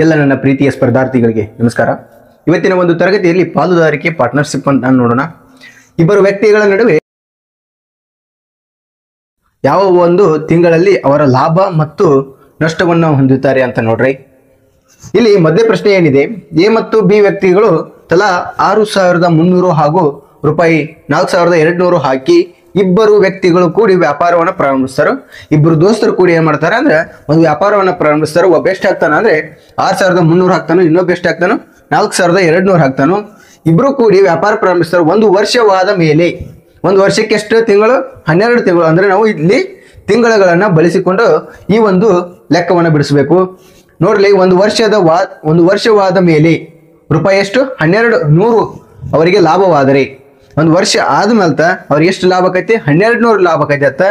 ಎಲ್ಲ ನನ್ನ ಪ್ರೀತಿಯ ಸ್ಪರ್ಧಾರ್ಥಿಗಳಿಗೆ ನಮಸ್ಕಾರ. ಇವತ್ತಿನ ಒಂದು ತರಗತಿಯಲ್ಲಿ ಪಾಲುದಾರಿಕೆ ಪಾರ್ಟ್ನರ್ಶಿಪ್ ಅಂತ ನೋಡೋಣ. ಇಬ್ಬರು ವ್ಯಕ್ತಿಗಳ ನಡುವೆ ಯಾವ ಒಂದು ತಿಂಗಳಲ್ಲಿ ಅವರ ಲಾಭ ಮತ್ತು ನಷ್ಟವನ್ನು ಹೊಂದುತ್ತಾರೆ ಅಂತ ನೋಡ್ರಿ. ಇಲ್ಲಿ ಮಧ್ಯ ಪ್ರಶ್ನೆ ಏನಿದೆ, ಎ ಮತ್ತು ಬಿ ವ್ಯಕ್ತಿಗಳು ತಲಾ 6,300 ಹಾಗೂ ರೂಪಾಯಿ 4,200 ಹಾಕಿ ಇಬ್ಬರು ವ್ಯಕ್ತಿಗಳು ಕೂಡಿ ವ್ಯಾಪಾರವನ್ನು ಪ್ರಾರಂಭಿಸ್ತಾರೆ. ಇಬ್ಬರು ದೋಸ್ತರು ಕೂಡಿ ಏನ್ ಮಾಡ್ತಾರೆ ಅಂದ್ರೆ ಒಂದು ವ್ಯಾಪಾರವನ್ನು ಪ್ರಾರಂಭಿಸ್ತಾರೆ. ಒಬ್ಬ ಎಷ್ಟು ಹಾಕ್ತಾನ ಅಂದ್ರೆ 6,300 ಹಾಕ್ತಾನು, ಇನ್ನೊಬ್ಬ ಎಷ್ಟು ಹಾಕ್ತಾನು 4,200 ಹಾಕ್ತಾನು. ಇಬ್ರು ಕೂಡಿ ವ್ಯಾಪಾರ ಪ್ರಾರಂಭಿಸ್ತಾರೆ. ಒಂದು ವರ್ಷವಾದ ಮೇಲೆ, ಒಂದು ವರ್ಷಕ್ಕೆ ಎಷ್ಟು ತಿಂಗಳು? 12 ತಿಂಗಳು. ಅಂದ್ರೆ ನಾವು ಇಲ್ಲಿ ತಿಂಗಳುಗಳನ್ನ ಬಳಸಿಕೊಂಡು ಈ ಒಂದು ಲೆಕ್ಕವನ್ನು ಬಿಡಿಸಬೇಕು. ನೋಡ್ಲಿ, ಒಂದು ವರ್ಷವಾದ ಮೇಲೆ ರೂಪಾಯಿ ಎಷ್ಟು? 1,200 ಅವರಿಗೆ ಲಾಭವಾದರೆ, ಒಂದು ವರ್ಷ ಆದ್ಮೇಲೆ ಅವ್ರಿಗೆ ಎಷ್ಟು ಲಾಭ ಆಕೈತಿ? 1,200 ಲಾಭ ಆಕೈತಿ ಅಂತ.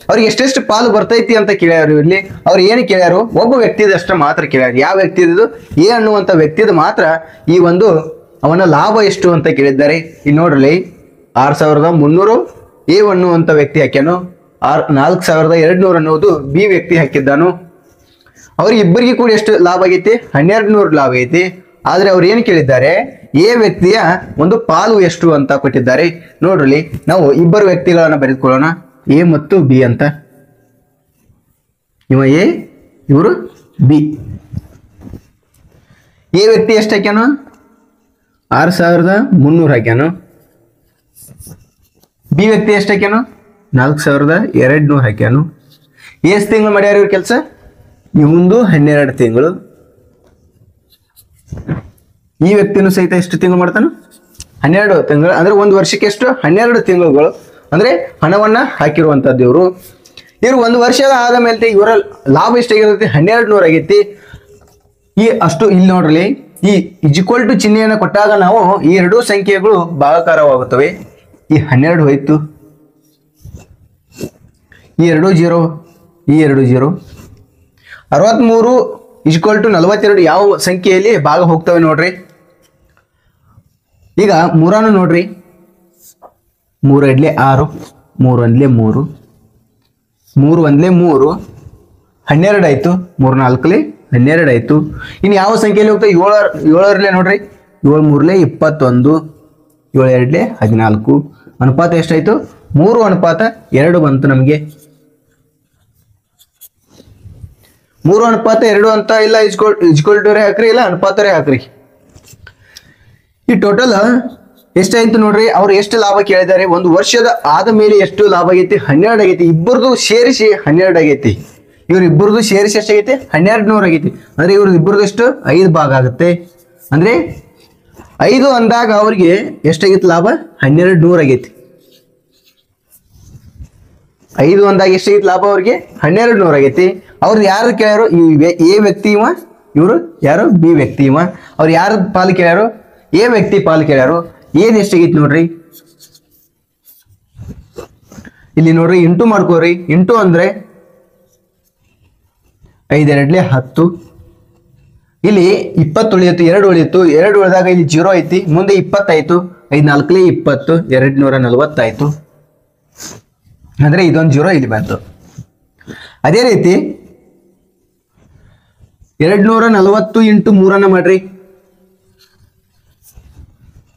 ಅವ್ರಿಗೆ ಎಷ್ಟೆಷ್ಟು ಪಾಲು ಬರ್ತೈತಿ ಅಂತ ಕೇಳ್ಯಾರು. ಇಲ್ಲಿ ಅವ್ರು ಏನು ಕೇಳ್ಯಾರು? ಒಬ್ಬ ವ್ಯಕ್ತಿದಷ್ಟ ಮಾತ್ರ ಕೇಳ್ಯಾರು. ಯಾವ ವ್ಯಕ್ತಿದು? ಎ ಅನ್ನುವಂಥ ವ್ಯಕ್ತಿದ ಮಾತ್ರ ಈ ಒಂದು ಅವನ ಲಾಭ ಎಷ್ಟು ಅಂತ ಕೇಳಿದ್ದಾರೆ. ಇಲ್ಲಿ ನೋಡ್ರಿ, 6,300 ಎ ಅನ್ನುವಂಥ ವ್ಯಕ್ತಿ ಹಾಕ್ಯಾನು, 4,200 ಅನ್ನೋದು ಬಿ ವ್ಯಕ್ತಿ ಹಾಕಿದ್ದಾನು. ಅವ್ರಿಗೆ ಇಬ್ಬರಿಗೆ ಕೂಡ ಎಷ್ಟು ಲಾಭ ಆಗೈತಿ? 1,200 ಲಾಭ ಐತಿ. ಆದ್ರೆ ಅವ್ರು ಏನು ಕೇಳಿದ್ದಾರೆ? ಎ ವ್ಯಕ್ತಿಯ ಒಂದು ಪಾಲು ಎಷ್ಟು ಅಂತ ಕೊಟ್ಟಿದ್ದಾರೆ. ನೋಡ್ರಿ, ನಾವು ಇಬ್ಬರು ವ್ಯಕ್ತಿಗಳನ್ನ ಬರೆದುಕೊಳ್ಳೋಣ, ಎ ಮತ್ತು ಬಿ ಅಂತ. ಇವ ಎ, ಇವರು ಬಿ. ಎ ವ್ಯಕ್ತಿ ಎಷ್ಟು ಹಾಕ್ಯಾನು? 6,300 ಹಾಕ್ಯಾನು. ಬಿ ವ್ಯಕ್ತಿ ಎಷ್ಟು ಹಾಕ್ಯಾನು? 4,200 ಹಾಕ್ಯಾನು. ಎಷ್ಟು ತಿಂಗಳು ಮಾಡ್ಯಾರ ಇವ್ರ ಕೆಲಸ? ಇವಂದು 12 ತಿಂಗಳು. ಈ ವ್ಯಕ್ತಿನೂ ಸಹಿತ ಎಷ್ಟು ತಿಂಗಳು ಮಾಡ್ತಾನು? 12 ತಿಂಗಳು. ಅಂದ್ರೆ ಒಂದು ವರ್ಷಕ್ಕೆ ಎಷ್ಟು? 12 ತಿಂಗಳುಗಳು. ಅಂದ್ರೆ ಹಣವನ್ನ ಹಾಕಿರುವಂತದ್ದು ಇವರು ಒಂದು ವರ್ಷದ ಆದ ಮೇಲೆ ಇವರ ಲಾಭ ಎಷ್ಟಾಗಿರುತ್ತೆ? 1,200 ಆಗೈತಿ. ಈ ಅಷ್ಟು ಇಲ್ಲಿ ನೋಡ್ರಿ, ಈ ಈಕ್ವಲ್ ಟು ಚಿಹ್ನೆಯನ್ನು ಕೊಟ್ಟಾಗ ನಾವು ಈ ಎರಡೂ ಸಂಖ್ಯೆಗಳು ಭಾಗಾಕಾರವಾಗುತ್ತವೆ. ಈ 12 ಹೋಯ್ತು, ಈ 2 0, ಈ 2 0. 63 ಈಕ್ವಲ್ ಟು 42 ಯಾವ ಸಂಖ್ಯೆಯಲ್ಲಿ ಭಾಗ ಹೋಗ್ತವೆ ನೋಡ್ರಿ. ಈಗ 3 ನೋಡ್ರಿ, 3 2 6, 3 1 3, 3 1 3, 12 ಆಯ್ತು. 3 4 12 ಆಯ್ತು. ಇನ್ನು ಯಾವ ಸಂಖ್ಯೆಯಲ್ಲಿ ಹೋಗ್ತವೆ? 7 ನೋಡ್ರಿ, 7 3 21, 7 2 14. ಅನುಪಾತ ಎಷ್ಟಾಯ್ತು? 3:2 ಬಂತು ನಮಗೆ. 3:2 ಅಂತ ಇಲ್ಲ, ಈಕ್ವಲ್ ಟು ಹಾಕ್ರಿ, ಇಲ್ಲ ಅನುಪಾತರೇ ಹಾಕ್ರಿ. ಈ ಟೋಟಲ್ ಎಷ್ಟಾಯ್ತು ನೋಡ್ರಿ. ಅವ್ರು ಎಷ್ಟು ಲಾಭ ಕೇಳಿದ್ದಾರೆ? ಒಂದು ವರ್ಷದ ಆದ ಮೇಲೆ ಎಷ್ಟು ಲಾಭ ಆಗೈತಿ? 12 ಆಗೈತಿ. ಇಬ್ಬರದು ಸೇರಿಸಿ 12 ಆಗೈತಿ. ಇವ್ರಿಬ್ಬರದು ಸೇರಿಸಿ ಎಷ್ಟಾಗೈತಿ? 1,200 ಆಗೈತಿ. ಅಂದ್ರೆ ಇವ್ರದ್ದು ಇಬ್ಬರದು ಎಷ್ಟು? 5 ಭಾಗ ಆಗುತ್ತೆ. ಅಂದ್ರೆ 5 ಅಂದಾಗ ಅವ್ರಿಗೆ ಎಷ್ಟಾಗೈತಿ ಲಾಭ? 1,200 ಆಗೈತಿ. 5 ಅಂದಾಗ ಎಷ್ಟಾಗೈತಿ ಲಾಭ ಅವ್ರಿಗೆ? 1,200 ಆಗೈತಿ. ಅವ್ರದ್ದು ಯಾರು ಕೇಳ್ಯಾರು? ಎ ವ್ಯಕ್ತಿ ಇವ, ಇವರು ಯಾರು? ಬಿ ವ್ಯಕ್ತಿ ಇವ. ಅವ್ರು ಯಾರ ಪಾಲು ಕೇಳ್ಯಾರು? ಎ ವ್ಯಕ್ತಿ ಪಾಲು ಕೇಳ್ಯಾರು. ಏನ್ ಎಷ್ಟಾಗೈತಿ ನೋಡ್ರಿ, ಇಲ್ಲಿ ನೋಡ್ರಿ, ಇಂಟು ಮಾಡ್ಕೋರಿ. ಇಂಟು ಅಂದ್ರೆ 5 2 10. ಇಲ್ಲಿ 20 ಉಳಿಯಿತು, 2 ಉಳಿಯಿತು. 2 ಉಳಿದಾಗ ಇಲ್ಲಿ 0 ಐತಿ, ಮುಂದೆ 20 ಆಯ್ತು. 5 4 20, 240 ಆಯ್ತು. ಅಂದ್ರೆ ಇದೊಂದು 0 ಇಲ್ಲಿ ಬಂತು. ಅದೇ ರೀತಿ 240 ಇಂಟು 3 ಮಾಡ್ರಿ.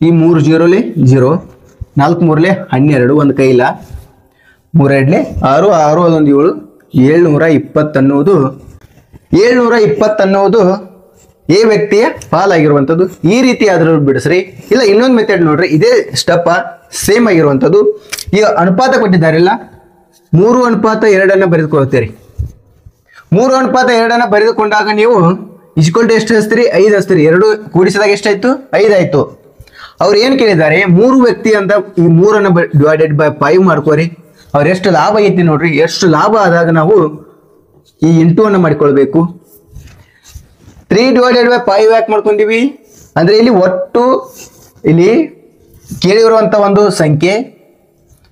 ಈ 3 0 0, 4 3 12, ಒಂದು ಕೈಲ 3 2 6, 6 ಅದೊಂದು 7, 720 ಅನ್ನೋದು 720 ಅನ್ನೋದು ಎ ವ್ಯಕ್ತಿಯ ಪಾಲಾಗಿರುವಂಥದ್ದು. ಈ ರೀತಿ ಆದ್ರೂ ಬಿಡಿಸ್ರಿ. ಇಲ್ಲ ಇನ್ನೊಂದು ಮೆಥಡ್ ನೋಡ್ರಿ, ಇದೇ ಸ್ಟೆಪ್ ಸೇಮ್ ಆಗಿರುವಂಥದ್ದು. ಈಗ ಅನುಪಾತ ಕೊಟ್ಟಿದ್ದಾರಲ್ಲ, 3:2 ಬರೆದುಕೊಳ್ತೀರಿ. 3:2 ಬರೆದುಕೊಂಡಾಗ ನೀವು ಈಕ್ವಲ್ ಟು ಎಷ್ಟು ಹಚ್ತೀರಿ? 5 ಹಚ್ತೀರಿ. 2 ಕೂಡಿಸಿದಾಗ ಎಷ್ಟಾಯ್ತು? 5 ಆಯ್ತು. ಅವ್ರು ಏನ್ ಕೇಳಿದ್ದಾರೆ? 3 ವ್ಯಕ್ತಿ ಅಂತ ಈ 3 ಡಿವೈಡೆಡ್ ಬೈ 5 ಮಾಡ್ಕೋರಿ. ಅವ್ರ ಎಷ್ಟು ಲಾಭ ಐತಿ ನೋಡ್ರಿ. ಎಷ್ಟು ಲಾಭ ಆದಾಗ ನಾವು ಈ ಇಂಟು ಅನ್ನ ಮಾಡಿಕೊಳ್ಬೇಕು. 3 ಡಿವೈಡೆಡ್ ಬೈ 5 ಯಾಕೆ ಮಾಡ್ಕೊಂಡಿವಿ ಅಂದ್ರೆ ಇಲ್ಲಿ ಒಟ್ಟು ಇಲ್ಲಿ ಕೇಳಿರುವಂತ ಒಂದು ಸಂಖ್ಯೆ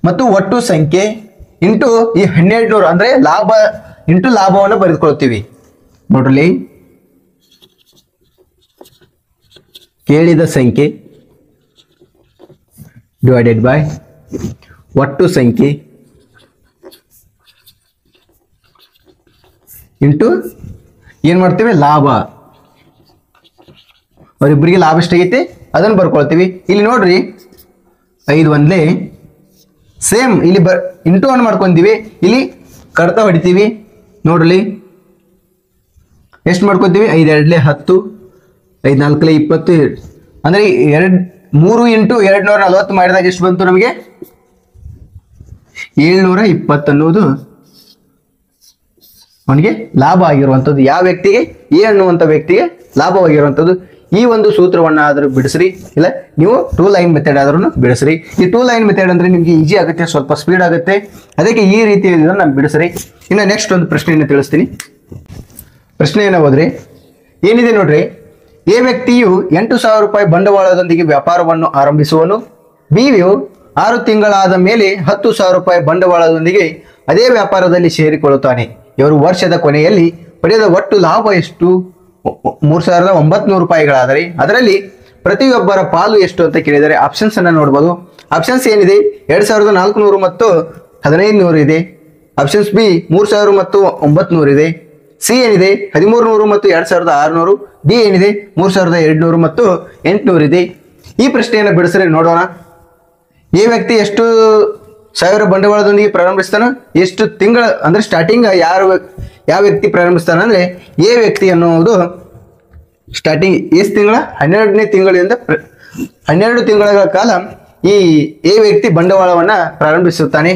ಮತ್ತು ಒಟ್ಟು ಸಂಖ್ಯೆ ಇಂಟು ಈ 1,200 ಅಂದ್ರೆ ಲಾಭ ಇಂಟು ಲಾಭವನ್ನು ಬರೆದುಕೊಳ್ತೀವಿ ನೋಡ್ರಿ. ಕೇಳಿದ ಸಂಖ್ಯೆ ಡಿವೈಡೆಡ್ ಬೈ ಒಟ್ಟು ಸಂಖ್ಯೆ ಇಂಟು ಏನ್ ಮಾಡ್ತೀವಿ? ಲಾಭ. ಅವರಿಬ್ಬರಿಗೆ ಲಾಭ ಎಷ್ಟಾಗೈತಿ ಅದನ್ನು ಬರ್ಕೊಳ್ತೀವಿ. ಇಲ್ಲಿ ನೋಡ್ರಿ 5 ಒಂದ್ಲೆ ಸೇಮ್ ಇಲ್ಲಿ ಇಂಟು 1 ಮಾಡ್ಕೊಂತೀವಿ, ಇಲ್ಲಿ ಕಡ್ತಾ ಹೊಡಿತೀವಿ. ನೋಡ್ರಿ ಎಷ್ಟು ಮಾಡ್ಕೊತೀವಿ? 5 2 10, 5 4 20, ಅಂದ್ರೆ 3 ಇಂಟು 240 ಮಾಡಿದಾಗ ಎಷ್ಟು ಬಂತು ನಮಗೆ? 720 ಅನ್ನೋದು ಅವನಿಗೆ ಲಾಭ ಆಗಿರುವಂಥದ್ದು. ಯಾವ ವ್ಯಕ್ತಿಗೆ? ಎ ಅನ್ನುವಂಥ ವ್ಯಕ್ತಿಗೆ ಲಾಭವಾಗಿರುವಂಥದ್ದು. ಈ ಒಂದು ಸೂತ್ರವನ್ನ ಆದರೂ ಬಿಡಿಸ್ರಿ, ಇಲ್ಲ ನೀವು 2 ಲೈನ್ ಮೆಥಡ್ ಆದ್ರೂ ಬಿಡಿಸ್ರಿ. ಈ 2 ಲೈನ್ ಮೆಥಡ್ ಅಂದ್ರೆ ನಿಮ್ಗೆ ಈಜಿ ಆಗುತ್ತೆ, ಸ್ವಲ್ಪ ಸ್ಪೀಡ್ ಆಗುತ್ತೆ. ಅದಕ್ಕೆ ಈ ರೀತಿ ನಾನು ಬಿಡಿಸ್ರಿ. ಇನ್ನು ನೆಕ್ಸ್ಟ್ ಒಂದು ಪ್ರಶ್ನೆಯನ್ನು ತಿಳಿಸ್ತೀನಿ. ಪ್ರಶ್ನೆಯನ್ನು ಹೋದ್ರಿ ಏನಿದೆ ನೋಡ್ರಿ. ಎ ವ್ಯಕ್ತಿಯು 8,000 ರೂಪಾಯಿ ಬಂಡವಾಳದೊಂದಿಗೆ ವ್ಯಾಪಾರವನ್ನು ಆರಂಭಿಸುವನು. ಬಿಯು 6 ತಿಂಗಳಾದ ಮೇಲೆ 10,000 ರೂಪಾಯಿ ಬಂಡವಾಳದೊಂದಿಗೆ ಅದೇ ವ್ಯಾಪಾರದಲ್ಲಿ ಸೇರಿಕೊಳ್ಳುತ್ತಾನೆ. ಇವರು ವರ್ಷದ ಕೊನೆಯಲ್ಲಿ ಪಡೆದ ಒಟ್ಟು ಲಾಭ ಎಷ್ಟು? 3,900 ರೂಪಾಯಿಗಳಾದರೆ ಅದರಲ್ಲಿ ಪ್ರತಿಯೊಬ್ಬರ ಪಾಲು ಎಷ್ಟು ಅಂತ ಕೇಳಿದರೆ ಆಪ್ಷನ್ಸ್ ಅನ್ನ ನೋಡಬಹುದು. ಆಪ್ಷನ್ಸ್ ಏನಿದೆ? 2,400 ಮತ್ತು 1,500 ಇದೆ. ಆಪ್ಷನ್ಸ್ ಬಿ 3,000 ಮತ್ತು 900 ಇದೆ. ಸಿ ಏನಿದೆ? 1,300 ಮತ್ತು 2,600. ಡಿ ಏನಿದೆ? 3,200 ಮತ್ತು 800 ಇದೆ. ಈ ಪ್ರಶ್ನೆಯನ್ನು ಬಿಡಿಸ್ರೆ ನೋಡೋಣ. ಎ ವ್ಯಕ್ತಿ ಎಷ್ಟು ಸಾವಿರ ಬಂಡವಾಳದೊಂದಿಗೆ ಪ್ರಾರಂಭಿಸ್ತಾನ? ಎಷ್ಟು ತಿಂಗಳ ಅಂದ್ರೆ ಸ್ಟಾರ್ಟಿಂಗ್ ಯಾವ ವ್ಯಕ್ತಿ ಪ್ರಾರಂಭಿಸ್ತಾನ ಅಂದ್ರೆ ಎ ವ್ಯಕ್ತಿ ಅನ್ನುವುದು ಸ್ಟಾರ್ಟಿಂಗ್ ಎಷ್ಟು ತಿಂಗಳ? 12ನೇ ತಿಂಗಳಿಂದ 12 ತಿಂಗಳ ಕಾಲ ಈ ಎ ವ್ಯಕ್ತಿ ಬಂಡವಾಳವನ್ನ ಪ್ರಾರಂಭಿಸುತ್ತಾನೆ.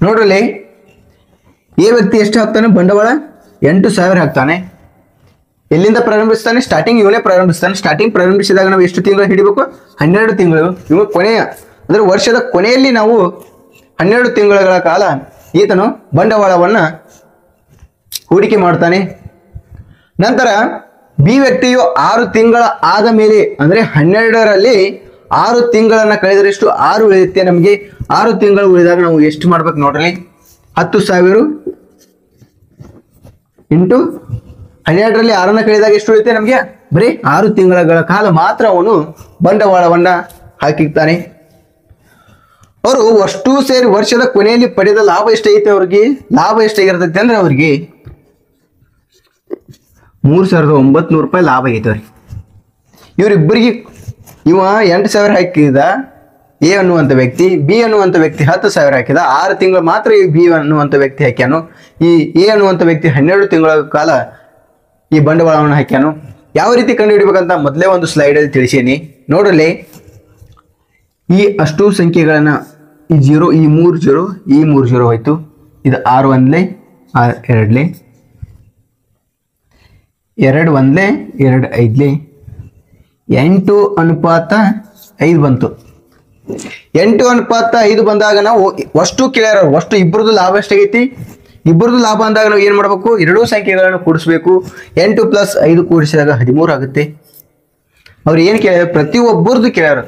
ನೋಡ್ರಲ್ಲಿ ಎ ವ್ಯಕ್ತಿ ಎಷ್ಟು ಹಾಕ್ತಾನೆ ಬಂಡವಾಳ? 8,000 ಹಾಕ್ತಾನೆ. ಎಲ್ಲಿಂದ ಪ್ರಾರಂಭಿಸ್ತಾನೆ? ಸ್ಟಾರ್ಟಿಂಗ್ ಇವನೇ ಪ್ರಾರಂಭಿಸ್ತಾನೆ. ಸ್ಟಾರ್ಟಿಂಗ್ ಪ್ರಾರಂಭಿಸಿದಾಗ ನಾವು ಎಷ್ಟು ತಿಂಗಳು ಹಿಡಿಬೇಕು? 12 ತಿಂಗಳು. ಇವ ಕೊನೆಯ ಅಂದ್ರೆ ವರ್ಷದ ಕೊನೆಯಲ್ಲಿ ನಾವು 12 ತಿಂಗಳ ಕಾಲ ಈತನು ಬಂಡವಾಳವನ್ನ ಹೂಡಿಕೆ ಮಾಡ್ತಾನೆ. ನಂತರ ಬಿ ವ್ಯಕ್ತಿಯು 6 ತಿಂಗಳ ಆದ ಮೇಲೆ ಅಂದ್ರೆ 12ರಲ್ಲಿ 6 ತಿಂಗಳನ್ನ ಕಳೆದರೆ ಎಷ್ಟು? 6 ಉಳಿಯುತ್ತೆ ನಮಗೆ. 6 ತಿಂಗಳು ಉಳಿದಾಗ ನಾವು ಎಷ್ಟು ಮಾಡ್ಬೇಕು ನೋಡ್ರಿ? 10,000 ಇಂಟು 12ರಲ್ಲಿ 6 ಕಳೆದಾಗ ಎಷ್ಟು ಉಳಿಯುತ್ತೆ ನಮಗೆ? ಬರೀ 6 ತಿಂಗಳ ಕಾಲ ಮಾತ್ರ ಅವನು ಬಂಡವಾಳವನ್ನ ಹಾಕಿರ್ತಾನೆ. ಅವರು ಅಷ್ಟು ಸೇರಿ ವರ್ಷದ ಕೊನೆಯಲ್ಲಿ ಪಡೆದ ಲಾಭ ಎಷ್ಟೈತೆ? ಅವ್ರಿಗೆ ಲಾಭ ಎಷ್ಟಾಗಿರ್ತೈತೆ ಅಂದ್ರೆ ಅವ್ರಿಗೆ 3,900 ರೂಪಾಯಿ ಲಾಭ ಆಗೈತೆ ಅವ್ರಿಗೆ. ಇವರಿಬ್ಬರಿಗೆ ಇವ 8,000 ಹಾಕಿದ ಎ ಅನ್ನುವಂಥ ವ್ಯಕ್ತಿ, ಬಿ ಅನ್ನುವಂಥ ವ್ಯಕ್ತಿ 10,000 ಹಾಕಿದ. 6 ತಿಂಗಳು ಮಾತ್ರ ಈ ಬಿ ಅನ್ನುವಂಥ ವ್ಯಕ್ತಿ ಹಾಕ್ಯಾನು. ಈ ಎ ಅನ್ನುವಂಥ ವ್ಯಕ್ತಿ 12 ತಿಂಗಳ ಕಾಲ ಈ ಬಂಡವಾಳವನ್ನು ಹಾಕ್ಯಾನು. ಯಾವ ರೀತಿ ಕಂಡು ಹಿಡಿಬೇಕಂತ ಮೊದಲೇ ಒಂದು ಸ್ಲೈಡಲ್ಲಿ ತಿಳಿಸೀನಿ. ನೋಡಲಿ ಈ ಅಷ್ಟು ಸಂಖ್ಯೆಗಳನ್ನ ಈ 0, ಈ 3 0, ಈ 3 0 ಹೋಯ್ತು. ಇದು 6 ಒಂದ್ಲೆ 6 2ಲೆ 2 ಒಂದ್ಲೆ 2 5ಲೆ 8:5 ಬಂತು. 8:5 ಬಂದಾಗ ನಾವು ಅಷ್ಟು ಕ್ಲಿಯರ್, ಅಷ್ಟು ಇಬ್ಬರದು ಲಾಭ ಎಷ್ಟಾಗೈತಿ? ಇಬ್ಬರದು ಲಾಭ ಅಂದಾಗ ನಾವು ಏನು ಮಾಡಬೇಕು? ಎರಡೂ ಸಂಖ್ಯೆಗಳನ್ನು ಕೂಡಿಸ್ಬೇಕು. 8 + 5 ಕೂಡಿಸಿದಾಗ 13 ಆಗುತ್ತೆ. ಅವ್ರು ಏನು ಕೇಳಿದ್ರು? ಪ್ರತಿಯೊಬ್ಬರದು ಕೇಳ್ಯಾರ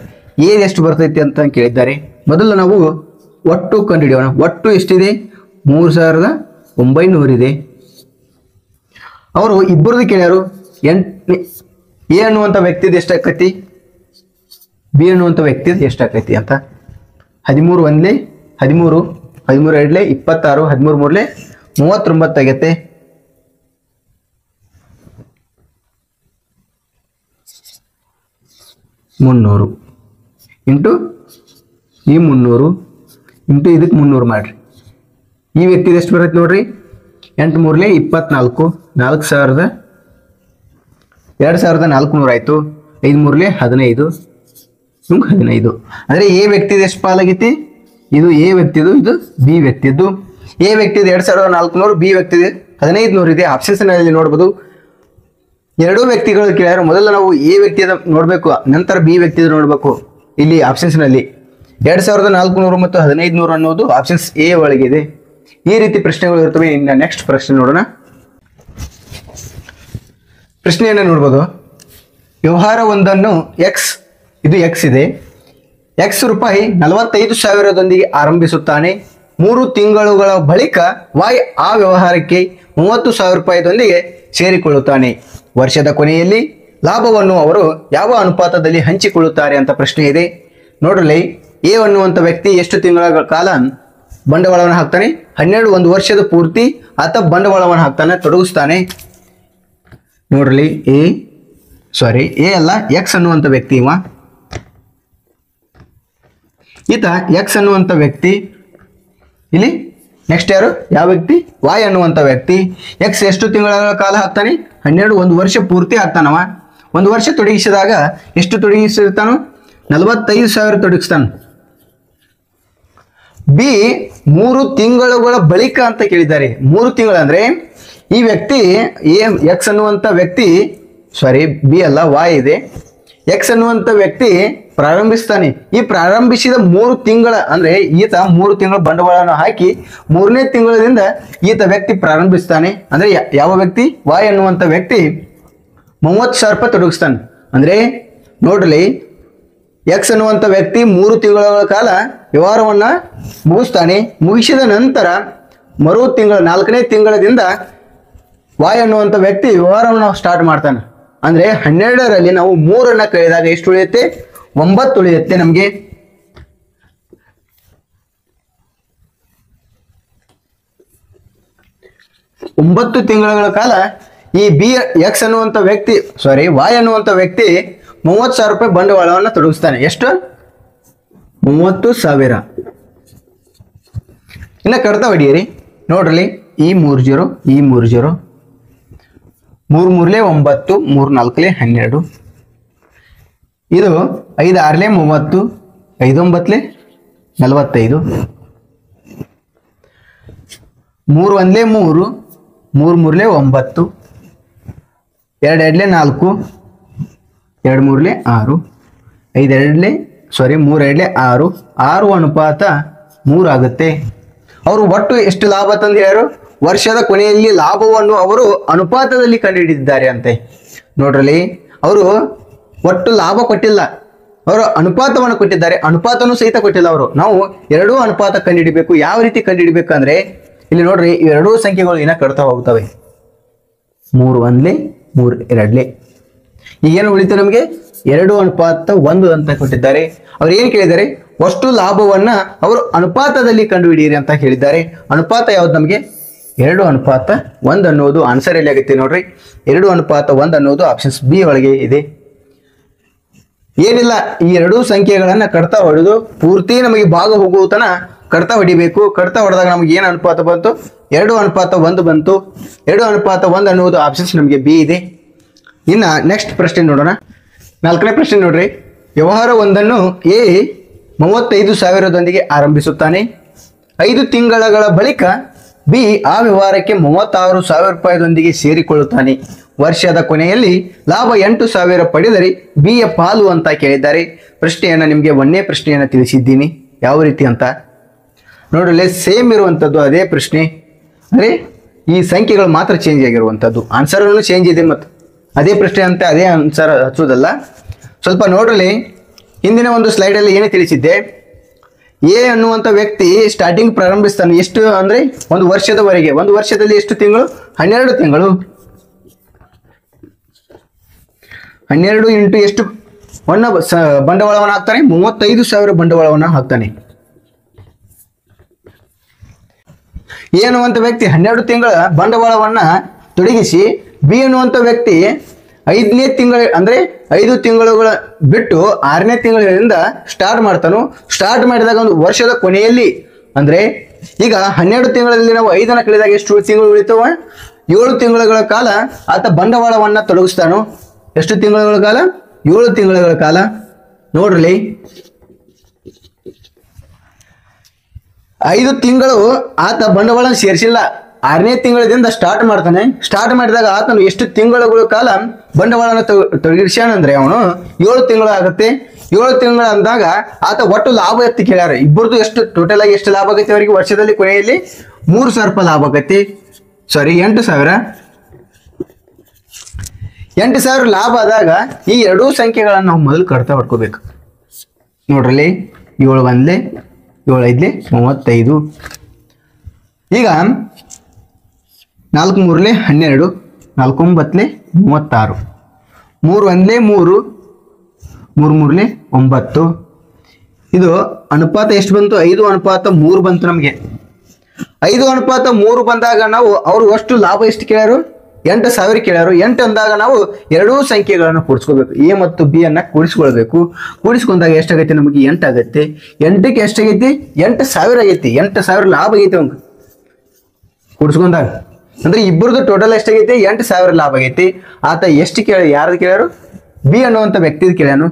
ಏನ್ ಎಷ್ಟು ಬರ್ತೈತಿ ಅಂತ ಕೇಳಿದ್ದಾರೆ. ಮೊದಲು ನಾವು ಒಟ್ಟು ಕಂಡುಹಿಡಿಯೋಣ. ಒಟ್ಟು ಎಷ್ಟಿದೆ? 3,900 ಇದೆ. ಅವರು ಇಬ್ಬರದು ಕೇಳ್ಯಾರು. ಎ ಅನ್ನುವಂಥ ವ್ಯಕ್ತಿದು ಎಷ್ಟಾಕೈತಿ, ಬಿ ಅನ್ನುವಂಥ ವ್ಯಕ್ತಿದು ಎಷ್ಟಾಕೈತಿ ಅಂತ. 13 ಒಂದ್ಲೆ 13, 13 ಎರಡ್ಲೆ 26, 13 ಮೂರ್ಲೆ 39 ಆಗೈತೆ. ಮುನ್ನೂರು ಇಂಟು ಈ 300 ಇಂಟು ಇದಕ್ಕೆ 300 ಮಾಡ್ರಿ. ಈ ವ್ಯಕ್ತಿದು ಎಷ್ಟು ಬರುತ್ತೆ ನೋಡ್ರಿ? 8 ಮೂರ್ಲೆ 24, 4,000 2,400 ಆಯ್ತು. 5 ಮೂರ್ಲೆ 15, 15. ಅಂದ್ರೆ ಎ ವ್ಯಕ್ತಿದು ಎಷ್ಟು ಪಾಲಾಗೈತಿ? ಇದು ಎ ವ್ಯಕ್ತಿದು, ಇದು ಬಿ ವ್ಯಕ್ತಿದ್ದು. ಎ ವ್ಯಕ್ತಿದು 2,400, ಬಿ ವ್ಯಕ್ತಿದು 1,500 ಇದೆ. ಆಪ್ಷನ್ಸ್ ನಲ್ಲಿ ನೋಡ್ಬೋದು. ಎರಡೂ ವ್ಯಕ್ತಿಗಳು ಕೇಳ್ಯಾರ. ಮೊದಲು ನಾವು ಎ ವ್ಯಕ್ತಿದ ನೋಡ್ಬೇಕು, ನಂತರ ಬಿ ವ್ಯಕ್ತಿದ ನೋಡ್ಬೇಕು. ಇಲ್ಲಿ ಆಪ್ಷನ್ಸ್ ನಲ್ಲಿ 2,400 ಮತ್ತು 1,500 ಅನ್ನೋದು ಆಪ್ಷನ್ಸ್ ಎ ಒಳಗಿದೆ. ಈ ರೀತಿ ಪ್ರಶ್ನೆಗಳು ಇರ್ತವೆ. ಇನ್ನು ನೆಕ್ಸ್ಟ್ ಪ್ರಶ್ನೆ ನೋಡೋಣ. ಪ್ರಶ್ನೆಯನ್ನು ನೋಡ್ಬೋದು. ವ್ಯವಹಾರ ಒಂದನ್ನು ಇದು ಎಕ್ಸ್ ಇದೆ. X ರೂಪಾಯಿ 45,000ದೊಂದಿಗೆ ಆರಂಭಿಸುತ್ತಾನೆ. 3 ತಿಂಗಳುಗಳ ಬಳಿಕ Y ಆ ವ್ಯವಹಾರಕ್ಕೆ 30,000 ರೂಪಾಯಿದೊಂದಿಗೆ ಸೇರಿಕೊಳ್ಳುತ್ತಾನೆ. ವರ್ಷದ ಕೊನೆಯಲ್ಲಿ ಲಾಭವನ್ನು ಅವರು ಯಾವ ಅನುಪಾತದಲ್ಲಿ ಹಂಚಿಕೊಳ್ಳುತ್ತಾರೆ ಅಂತ ಪ್ರಶ್ನೆ ಇದೆ. ನೋಡಲಿ, ಎ ಅನ್ನುವಂಥ ವ್ಯಕ್ತಿ ಎಷ್ಟು ತಿಂಗಳ ಕಾಲ ಬಂಡವಾಳವನ್ನು ಹಾಕ್ತಾನೆ. 12 ಒಂದು ವರ್ಷದ ಪೂರ್ತಿ ಆತ ಬಂಡವಾಳವನ್ನು ಹಾಕ್ತಾನೆ, ತೊಡಗಿಸ್ತಾನೆ. ನೋಡ್ರಿ ಎ ಅಲ್ಲ, ಎಕ್ಸ್ ಅನ್ನುವಂಥ ವ್ಯಕ್ತಿ ಈತ ಎಕ್ಸ್ ಅನ್ನುವಂಥ ವ್ಯಕ್ತಿ. ಇಲ್ಲಿ ನೆಕ್ಸ್ಟ್ ಯಾರು, ಯಾವ ವ್ಯಕ್ತಿ, ವಾಯ್ ಅನ್ನುವಂಥ ವ್ಯಕ್ತಿ. ಎಕ್ಸ್ ಎಷ್ಟು ತಿಂಗಳ ಕಾಲ ಹಾಕ್ತಾನೆ, 12 ಒಂದು ವರ್ಷ ಪೂರ್ತಿ ಹಾಕ್ತಾನವ. ಒಂದು ವರ್ಷ ತೊಡಗಿಸಿದಾಗ ಎಷ್ಟು ತೊಡಗಿಸಿರ್ತಾನೋ, 45,000 ತೊಡಗಿಸ್ತಾನ. ಬಿ 3 ತಿಂಗಳುಗಳ ಬಳಿಕ ಅಂತ ಕೇಳಿದ್ದಾರೆ. 3 ತಿಂಗಳು ಅಂದ್ರೆ ಈ ವ್ಯಕ್ತಿ ಎಕ್ಸ್ ಅನ್ನುವಂಥ ವ್ಯಕ್ತಿ, ಸಾರಿ ಬಿ ಅಲ್ಲ ವಾಯ್ ಇದೆ, ಎಕ್ಸ್ ಅನ್ನುವಂಥ ವ್ಯಕ್ತಿ ಪ್ರಾರಂಭಿಸ್ತಾನೆ. ಈ ಪ್ರಾರಂಭಿಸಿದ 3 ತಿಂಗಳ ಅಂದ್ರೆ ಈತ 3 ತಿಂಗಳ ಬಂಡವಾಳವನ್ನು ಹಾಕಿ 3ನೇ ತಿಂಗಳಿಂದ ಈತ ವ್ಯಕ್ತಿ ಪ್ರಾರಂಭಿಸ್ತಾನೆ. ಅಂದ್ರೆ ಯಾವ ವ್ಯಕ್ತಿ, ವಾಯ್ ಅನ್ನುವಂಥ ವ್ಯಕ್ತಿ 30,000 ರೂಪಾಯಿ ತೊಡಗಿಸ್ತಾನೆ. ಅಂದ್ರೆ ನೋಡ್ರಿ, ಎಕ್ಸ್ ಅನ್ನುವಂಥ ವ್ಯಕ್ತಿ 3 ತಿಂಗಳ ಕಾಲ ವ್ಯವಹಾರವನ್ನ ಮುಗಿಸ್ತಾನೆ. ಮುಗಿಸಿದ ನಂತರ ಮರು ತಿಂಗಳ 4ನೇ ತಿಂಗಳದಿಂದ ವಾಯ್ ಅನ್ನುವಂಥ ವ್ಯಕ್ತಿ ವ್ಯವಹಾರವನ್ನು ಸ್ಟಾರ್ಟ್ ಮಾಡ್ತಾನೆ. ಅಂದ್ರೆ 12ರಲ್ಲಿ ನಾವು 3 ಕಳೆದಾಗ ಎಷ್ಟು ಉಳಿಯುತ್ತೆ, 9 ಉಳಿಯುತ್ತೆ ನಮಗೆ. ಒಂಬತ್ತು ತಿಂಗಳ ಕಾಲ ಈ ಬಿ ಎಕ್ಸ್ ಅನ್ನುವಂಥ ವ್ಯಕ್ತಿ, ಸಾರಿ ವಾಯ್ ಅನ್ನುವಂಥ ವ್ಯಕ್ತಿ 30,000 ರೂಪಾಯಿ ಬಂಡವಾಳವನ್ನು ತೊಡಗಿಸ್ತಾನೆ. ಎಷ್ಟು, 30,000. ಇನ್ನು ಕಡ್ತಾ ಹೊಡಿಯಿರಿ. ನೋಡ್ರಿ, ಈ 3 0, ಈ 3 0, 3 3 9, 3 4 12, ಇದು 5 6 30, 5 9 45, 3 1 3, 3 3 9, 2 2 4, 2 3 6, 5 2 ಸಾರಿ 3 2 6, 6 ಅನುಪಾತ 3 ಆಗುತ್ತೆ. ಅವರು ಒಟ್ಟು ಎಷ್ಟು ಲಾಭ ತಂದು ಯಾರು, ವರ್ಷದ ಕೊನೆಯಲ್ಲಿ ಲಾಭವನ್ನು ಅವರು ಅನುಪಾತದಲ್ಲಿ ಕಂಡುಹಿಡಿದಿದ್ದಾರೆ ಅಂತೆ. ನೋಡ್ರಲ್ಲಿ, ಅವರು ಒಟ್ಟು ಲಾಭ ಕೊಟ್ಟಿಲ್ಲ, ಅವರು ಅನುಪಾತವನ್ನು ಕೊಟ್ಟಿದ್ದಾರೆ. ಅನುಪಾತನೂ ಸಹಿತ ಕೊಟ್ಟಿಲ್ಲ ಅವರು. ನಾವು ಎರಡೂ ಅನುಪಾತ ಕಂಡುಹಿಡಿಬೇಕು. ಯಾವ ರೀತಿ ಕಂಡುಹಿಡಿಬೇಕಂದ್ರೆ ಇಲ್ಲಿ ನೋಡ್ರಿ, ಎರಡೂ ಸಂಖ್ಯೆಗಳು ಏನ ಕಟ್ತಾ ಹೋಗ್ತವೆ. 3 1 3 2. ಈಗೇನು ಉಳಿತು ನಮಗೆ, 2:1 ಅಂತ ಕೊಟ್ಟಿದ್ದಾರೆ. ಅವ್ರು ಏನು ಕೇಳಿದ್ದಾರೆ, ಅಷ್ಟು ಲಾಭವನ್ನ ಅವರು ಅನುಪಾತದಲ್ಲಿ ಕಂಡುಹಿಡಿಯಿರಿ ಅಂತ ಹೇಳಿದ್ದಾರೆ. ಅನುಪಾತ ಯಾವ್ದು ನಮಗೆ, 2:1 ಅನ್ನೋದು ಆನ್ಸರ್ ಎಲ್ಲಿ ಆಗುತ್ತೆ ನೋಡ್ರಿ. 2:1 ಅನ್ನೋದು ಆಪ್ಷನ್ಸ್ ಬಿ ಒಳಗೆ ಇದೆ. ಏನಿಲ್ಲ, ಈ ಎರಡೂ ಸಂಖ್ಯೆಗಳನ್ನ ಕಡ್ತಾ ಹೊಡೆದು ಪೂರ್ತಿ ನಮಗೆ ಭಾಗ ಹೋಗುವ ತನ ಕಡ್ತಾ ಹೊಡಿಬೇಕು. ಕಡ್ತಾ ಹೊಡೆದಾಗ ನಮಗೆ ಏನು ಅನುಪಾತ ಬಂತು, 2:1 ಬಂತು. 2:1 ಅನ್ನುವುದು ಆಪ್ಷನ್ಸ್ ನಮಗೆ ಬಿ ಇದೆ. ಇನ್ನ ನೆಕ್ಸ್ಟ್ ಪ್ರಶ್ನೆ ನೋಡೋಣ. 4ನೇ ಪ್ರಶ್ನೆ ನೋಡ್ರಿ. ವ್ಯವಹಾರ ಒಂದನ್ನು ಎ 35,000ದೊಂದಿಗೆ ಆರಂಭಿಸುತ್ತಾನೆ. 5 ತಿಂಗಳ ಬಳಿಕ ಬಿ ಆ ವ್ಯವಹಾರಕ್ಕೆ 36,000 ರೂಪಾಯಿದೊಂದಿಗೆ ಸೇರಿಕೊಳ್ಳುತ್ತಾನೆ. ವರ್ಷದ ಕೊನೆಯಲ್ಲಿ ಲಾಭ 8,000 ಪಡೆದರೆ ಬಿಯ ಪಾಲು ಅಂತ ಕೇಳಿದ್ದಾರೆ. ಪ್ರಶ್ನೆಯನ್ನ ನಿಮಗೆ 1ನೇ ಪ್ರಶ್ನೆಯನ್ನ ತಿಳಿಸಿದ್ದೀನಿ ಯಾವ ರೀತಿ ಅಂತ. ನೋಡಲಿ, ಸೇಮ್ ಇರುವಂಥದ್ದು ಅದೇ ಪ್ರಶ್ನೆ, ಅಂದರೆ ಈ ಸಂಖ್ಯೆಗಳು ಮಾತ್ರ ಚೇಂಜ್ ಆಗಿರುವಂಥದ್ದು. ಆನ್ಸರನ್ನು ಚೇಂಜ್ ಇದೆ, ಮತ್ತು ಅದೇ ಪ್ರಶ್ನೆ ಅಂತ ಅದೇ ಆನ್ಸರ್ ಹಚ್ಚೋದಲ್ಲ. ಸ್ವಲ್ಪ ನೋಡ್ರಲಿ, ಹಿಂದಿನ ಒಂದು ಸ್ಲೈಡಲ್ಲಿ ಏನೇ ತಿಳಿಸಿದ್ದೆ, ಎ ಅನ್ನುವಂಥ ವ್ಯಕ್ತಿ ಸ್ಟಾರ್ಟಿಂಗ್ ಪ್ರಾರಂಭಿಸ್ತಾನೆ. ಎಷ್ಟು ಅಂದರೆ ಒಂದು ವರ್ಷದವರೆಗೆ. ಒಂದು ವರ್ಷದಲ್ಲಿ ಎಷ್ಟು ತಿಂಗಳು, 12 ತಿಂಗಳು. 12 ಇಂಟು ಎಷ್ಟು ಬಂಡವಾಳವನ್ನು ಹಾಕ್ತಾನೆ, 35,000 ಬಂಡವಾಳವನ್ನು ಹಾಕ್ತಾನೆ. ಎ ಅನ್ನುವಂಥ ವ್ಯಕ್ತಿ 12 ತಿಂಗಳ ಬಂಡವಾಳವನ್ನ ತೊಡಗಿಸಿ ಬಿ ಅನ್ನುವಂಥ ವ್ಯಕ್ತಿ 5ನೇ ತಿಂಗಳ ಅಂದ್ರೆ 5 ತಿಂಗಳುಗಳ ಬಿಟ್ಟು 6ನೇ ತಿಂಗಳಿಂದ ಸ್ಟಾರ್ಟ್ ಮಾಡ್ತಾನು. ಸ್ಟಾರ್ಟ್ ಮಾಡಿದಾಗ ಒಂದು ವರ್ಷದ ಕೊನೆಯಲ್ಲಿ ಅಂದ್ರೆ ಈಗ 12 ತಿಂಗಳಲ್ಲಿ ನಾವು 5 ಕಳೆದಾಗ ಎಷ್ಟು ತಿಂಗಳು ಉಳಿತವ, 7 ತಿಂಗಳ ಕಾಲ ಆತ ಬಂಡವಾಳವನ್ನ ತೊಡಗಿಸ್ತಾನು. ಎಷ್ಟು ತಿಂಗಳ ಕಾಲ, 7 ತಿಂಗಳ ಕಾಲ. ನೋಡ್ರಿ, 5 ತಿಂಗಳು ಆತ ಬಂಡವಾಳ ಸೇರಿಸಿಲ್ಲ. 6ನೇ ತಿಂಗಳಿಂದ ಸ್ಟಾರ್ಟ್ ಮಾಡ್ತಾನೆ. ಸ್ಟಾರ್ಟ್ ಮಾಡಿದಾಗ ಆತನು ಎಷ್ಟು ತಿಂಗಳುಗಳ ಕಾಲ ಬಂಡವಾಳನ ತೊಡಗಿಸ್ಯಾನಂದ್ರೆ ಅವನು 7 ತಿಂಗಳು ಆಗುತ್ತೆ. 7 ತಿಂಗಳು ಅಂದಾಗ ಆತ ಒಟ್ಟು ಲಾಭ ಎತ್ತಿ ಕೇಳ್ಯಾರ. ಇಬ್ಬರದು ಎಷ್ಟು ಟೋಟಲ್ ಆಗಿ ಎಷ್ಟು ಲಾಭ ಆಗತ್ತೆ ಅವರಿಗೆ ವರ್ಷದಲ್ಲಿ ಕೊನೆಯಲ್ಲಿ 3,000 ರೂಪಾಯಿ ಲಾಭ ಆಗತ್ತೆ. ಸಾರಿ 8,000. 8,000 ಲಾಭ ಆದಾಗ ಈ ಎರಡೂ ಸಂಖ್ಯೆಗಳನ್ನು ನಾವು ಮೊದಲು ಕಡ್ತಾ ಹೊಡ್ಕೋಬೇಕು. ನೋಡ್ರಲ್ಲಿ, 7 1 7 5 35. ಈಗ 4 3 12, 4 9 36, 3 1 3, 3 3 9. ಇದು ಅನುಪಾತ ಎಷ್ಟು ಬಂತು? 5:3 ಬಂತು ನಮಗೆ. 5:3 ಬಂದಾಗ ನಾವು ಅವರು ಅಷ್ಟು ಲಾಭ ಎಷ್ಟು ಕೇಳ್ಯಾರು? 8,000 ಕೇಳ್ಯಾರು. 8 ಅಂದಾಗ ನಾವು ಎರಡೂ ಸಂಖ್ಯೆಗಳನ್ನು ಕೂಡಿಸ್ಕೋಬೇಕು. ಎ ಮತ್ತು ಬಿ ಅನ್ನ ಕೂಡಿಸ್ಕೊಳ್ಬೇಕು. ಕೂಡಿಸ್ಕೊಂಡಾಗ ಎಷ್ಟಾಗೈತೆ? ನಮಗೆ 8 ಆಗತ್ತೆ. 8ಕ್ಕೆ ಎಷ್ಟಾಗೈತಿ? 8,000 ಆಗೈತಿ. 8,000 ಲಾಭ ಆಗೈತಿ ಅವ್ನು ಕೂಡಿಸ್ಕೊಂಡಾಗ. ಅಂದ್ರೆ ಇಬ್ಬರದು ಟೋಟಲ್ ಎಷ್ಟಾಗೈತಿ? 8,000 ಲಾಭ ಆಗೈತಿ. ಆತ ಎಷ್ಟು ಕೇಳ ಯಾರ್ದು ಕೇಳ್ಯಾರು? ಬಿ ಅನ್ನುವಂಥ ವ್ಯಕ್ತಿದ್ ಕೇಳ್ಯಾನು.